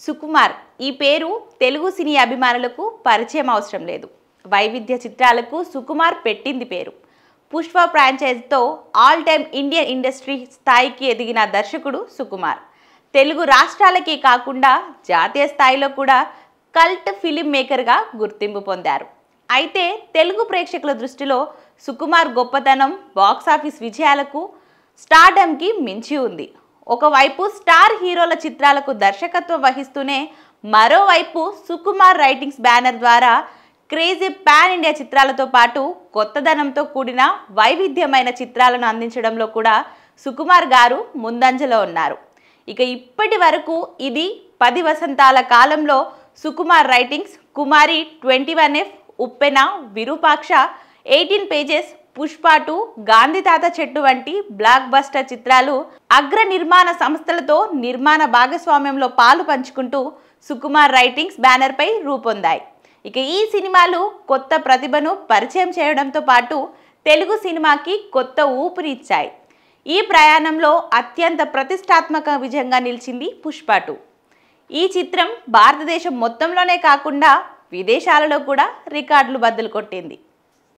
సుకుమార్ ఈ పేరు తెలుగు సినీ అభిమానులకు పరిచయం అవసరం లేదు. వైవిధ్య చిత్రాలకు సుకుమార్ పెట్టింది పేరు. పుష్ప ఫ్రాంచైజీతో ఆల్ టైమ్ ఇండియన్ ఇండస్ట్రీ స్థాయికి ఎదిగిన దర్శకుడు సుకుమార్. తెలుగు రాష్ట్రాలకే కాకుండా జాతీయ స్థాయిలో కూడా కల్ట్ ఫిలిం మేకర్గా గుర్తింపు పొందారు. అయితే తెలుగు ప్రేక్షకుల దృష్టిలో సుకుమార్ గొప్పతనం బాక్సాఫీస్ విజయాలకు, స్టార్డమ్కి మించి ఉంది. ఒకవైపు స్టార్ హీరోల చిత్రాలకు దర్శకత్వం వహిస్తూనే మరోవైపు సుకుమార్ రైటింగ్స్ బ్యానర్ ద్వారా క్రేజీ పాన్ ఇండియా చిత్రాలతో పాటు కొత్తదనంతో కూడిన వైవిధ్యమైన చిత్రాలను అందించడంలో కూడా సుకుమార్ గారు ముందంజలో ఉన్నారు. ఇక ఇప్పటి వరకు ఇది 10 వసంతాల కాలంలో సుకుమార్ రైటింగ్స్ కుమారి 21F, ఉప్పెన, విరూపాక్ష, 18 పేజెస్, పుష్ప 2, గాంధీ తాత చెట్టు వంటి బ్లాక్ బస్టర్ చిత్రాలు అగ్ర నిర్మాణ సంస్థలతో నిర్మాణ భాగస్వామ్యంలో పాలు పంచుకుంటూ సుకుమార్ రైటింగ్స్ బ్యానర్పై రూపొందాయి. ఇక ఈ సినిమాలు కొత్త ప్రతిభను పరిచయం చేయడంతో పాటు తెలుగు సినిమాకి కొత్త ఊపిరిచ్చాయి. ఈ ప్రయాణంలో అత్యంత ప్రతిష్టాత్మక విజయంగా నిలిచింది పుష్ప 2. ఈ చిత్రం భారతదేశం మొత్తంలోనే కాకుండా విదేశాలలో కూడా రికార్డులు బద్దలు కొట్టింది.